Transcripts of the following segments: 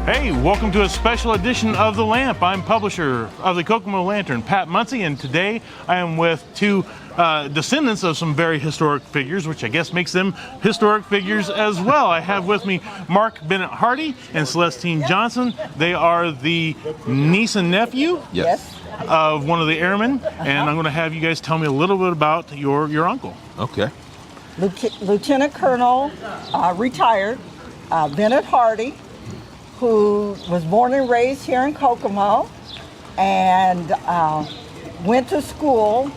Hey, welcome to a special edition of The Lamp. I'm publisher of the Kokomo Lantern, Pat Munsey, and today I am with two descendants of some very historic figures, which I guess makes them historic figures as well. I have with me Mark Bennett Hardy and Celestine Johnson. They are the niece and nephew of one of the airmen, and I'm going to have you guys tell me a little bit about your uncle. Okay. Lieutenant Colonel, retired, Bennett Hardy, who was born and raised here in Kokomo and went to school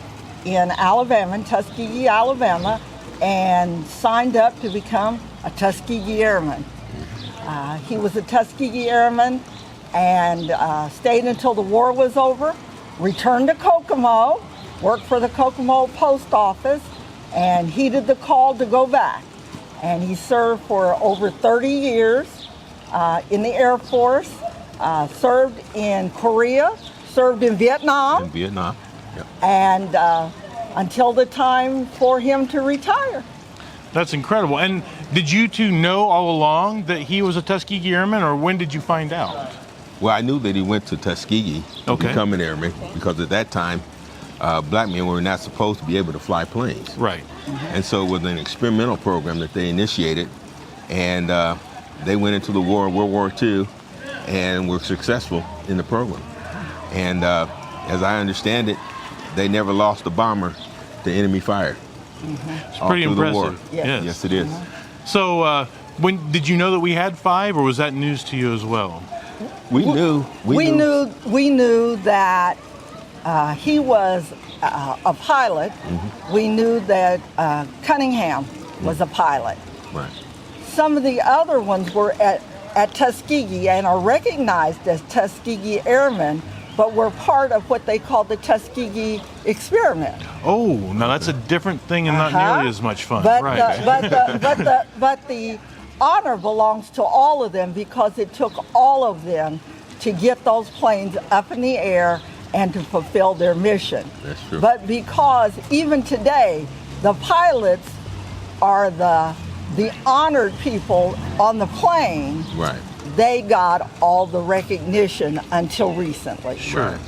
in Alabama, in Tuskegee, Alabama, and signed up to become a Tuskegee Airman. He was a Tuskegee Airman and stayed until the war was over, returned to Kokomo, worked for the Kokomo Post Office, and heeded the call to go back. And he served for over 30 years in the Air Force, served in Korea, served in Vietnam. Yep. And until the time for him to retire. That's incredible. And did you two know all along that he was a Tuskegee Airman, or when did you find out? Well, I knew that he went to Tuskegee to become an airman because at that time, black men were not supposed to be able to fly planes. Right. And so it was an experimental program that they initiated, and they went into the war, World War II, and were successful in the program. And as I understand it, they never lost a bomber to enemy fire. It's pretty impressive. Yes, it is. So when did you know that we had 5, or was that news to you as well? We knew that he was a pilot. We knew that Cunningham was a pilot. Right. Some of the other ones were at Tuskegee and are recognized as Tuskegee Airmen, but were part of what they call the Tuskegee experiment. Oh, now that's a different thing and not nearly as much fun. But, right. but the honor belongs to all of them because it took all of them to get those planes up in the air and to fulfill their mission. That's true. But because even today, the pilots are the honored people on the plane, Right. they got all the recognition until recently. Sure.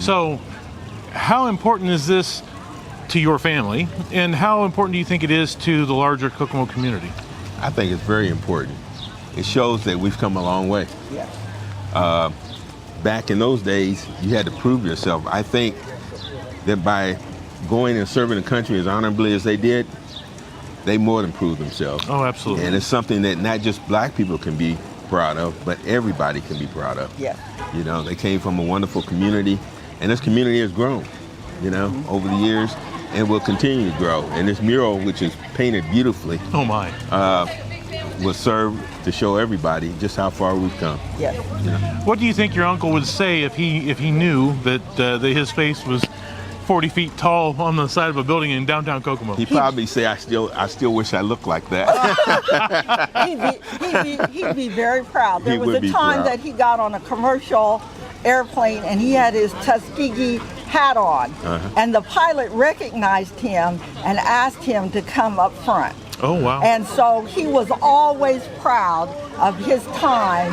So how important is this to your family, and how important do you think it is to the larger Kokomo community? I think it's very important. It shows that we've come a long way. Yes. Back in those days, you had to prove yourself. I think that by going and serving the country as honorably as they did, they more than proved themselves. Oh, absolutely. And it's something that not just black people can be proud of, but everybody can be proud of. Yes. You know, they came from a wonderful community, and this community has grown, over the years, and will continue to grow. And this mural, which is painted beautifully, Oh my. will serve to show everybody just how far we've come. Yes. What do you think your uncle would say if he knew that his face was 40 feet tall on the side of a building in downtown Kokomo? He'd probably say, I still wish I looked like that. he'd be very proud. There He was would a be time proud. that he got on a commercial airplane and he had his Tuskegee hat on, and the pilot recognized him and asked him to come up front. Oh, wow. And so he was always proud of his time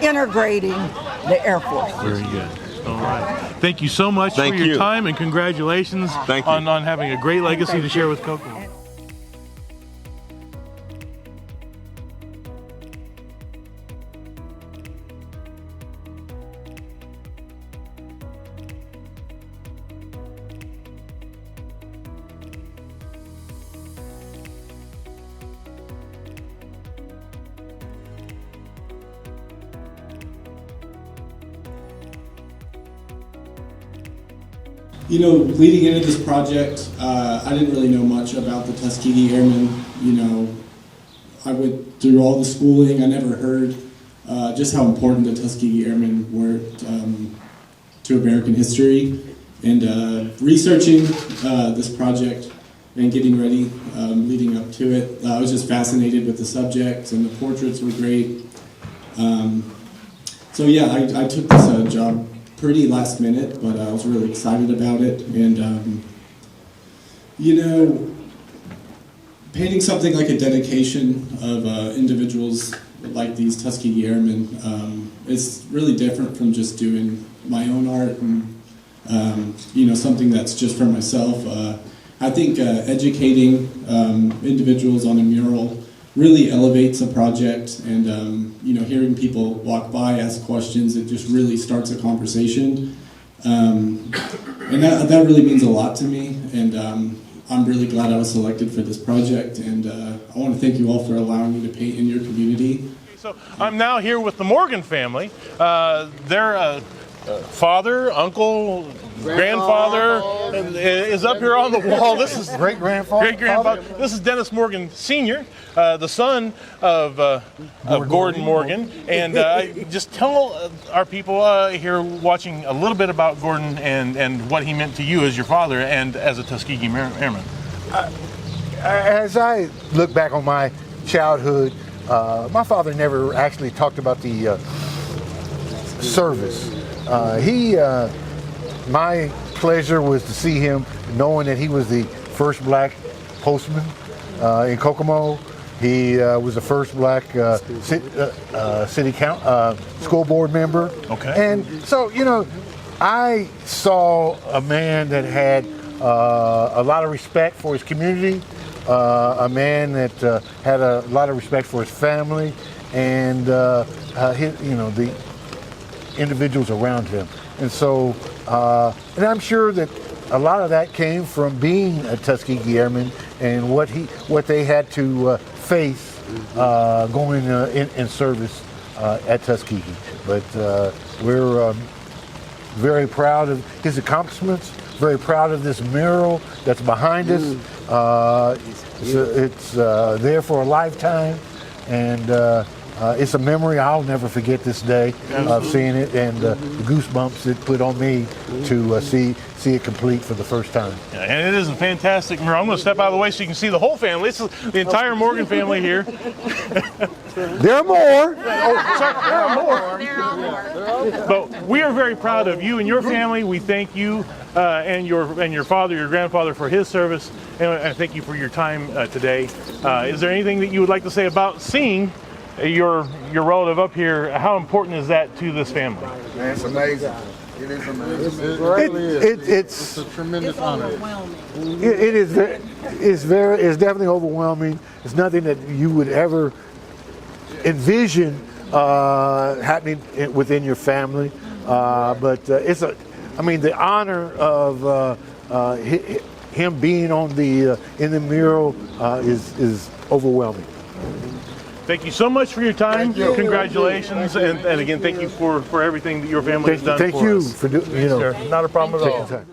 integrating the Air Force. Very good. All right. Thank you so much Thank for your you. time, and congratulations Thank you. on having a great legacy to share with Kokomo. Leading into this project, I didn't really know much about the Tuskegee Airmen. I went through all the schooling. I never heard just how important the Tuskegee Airmen were to American history. And researching this project and getting ready, leading up to it, I was just fascinated with the subject, and the portraits were great. I took this job pretty last minute, but I was really excited about it. And, painting something like a dedication of individuals like these Tuskegee Airmen. It's really different from just doing my own art and something that's just for myself. I think educating individuals on a mural really elevates a project, and hearing people walk by, ask questions, it just really starts a conversation. And that really means a lot to me, and I'm really glad I was selected for this project, and I want to thank you all for allowing me to paint in your community. So I'm now here with the Morgan family. Their father, uncle, grandfather is up here on the wall. This is great-grandfather. This is Dennis Morgan Sr., the son of Gordon Morgan. And just tell our people here watching a little bit about Gordon and what he meant to you as your father and as a Tuskegee Airman. As I look back on my childhood, my father never actually talked about the service. My pleasure was to see him, knowing that he was the first black postman in Kokomo. He was the first black city school board member. Okay. And so, I saw a man that had a lot of respect for his community, a man that had a lot of respect for his family, and the individuals around him. And so, and I'm sure that a lot of that came from being a Tuskegee Airman and what they had to face going in service at Tuskegee. But we're very proud of his accomplishments, very proud of this mural that's behind us. It's there for a lifetime, and it's a memory I'll never forget this day of seeing it, and the goosebumps it put on me to see it complete for the first time. Yeah, and it is a fantastic mural. I'm going to step out of the way so you can see the whole family. This is the entire Morgan family here. There are more. There are more. But we are very proud of you and your family. We thank you and your father, your grandfather, for his service, and I thank you for your time today. Is there anything that you would like to say about seeing your relative up here? How important is that to this family? It's amazing. It is amazing. It's a tremendous honor. It is. It's definitely overwhelming. It's nothing that you would ever envision happening within your family. But the honor of him being on in the mural is overwhelming. Thank you so much for your time. Congratulations, and again, thank you for everything that your family has done for us. Thank you for doing. Not a problem at all.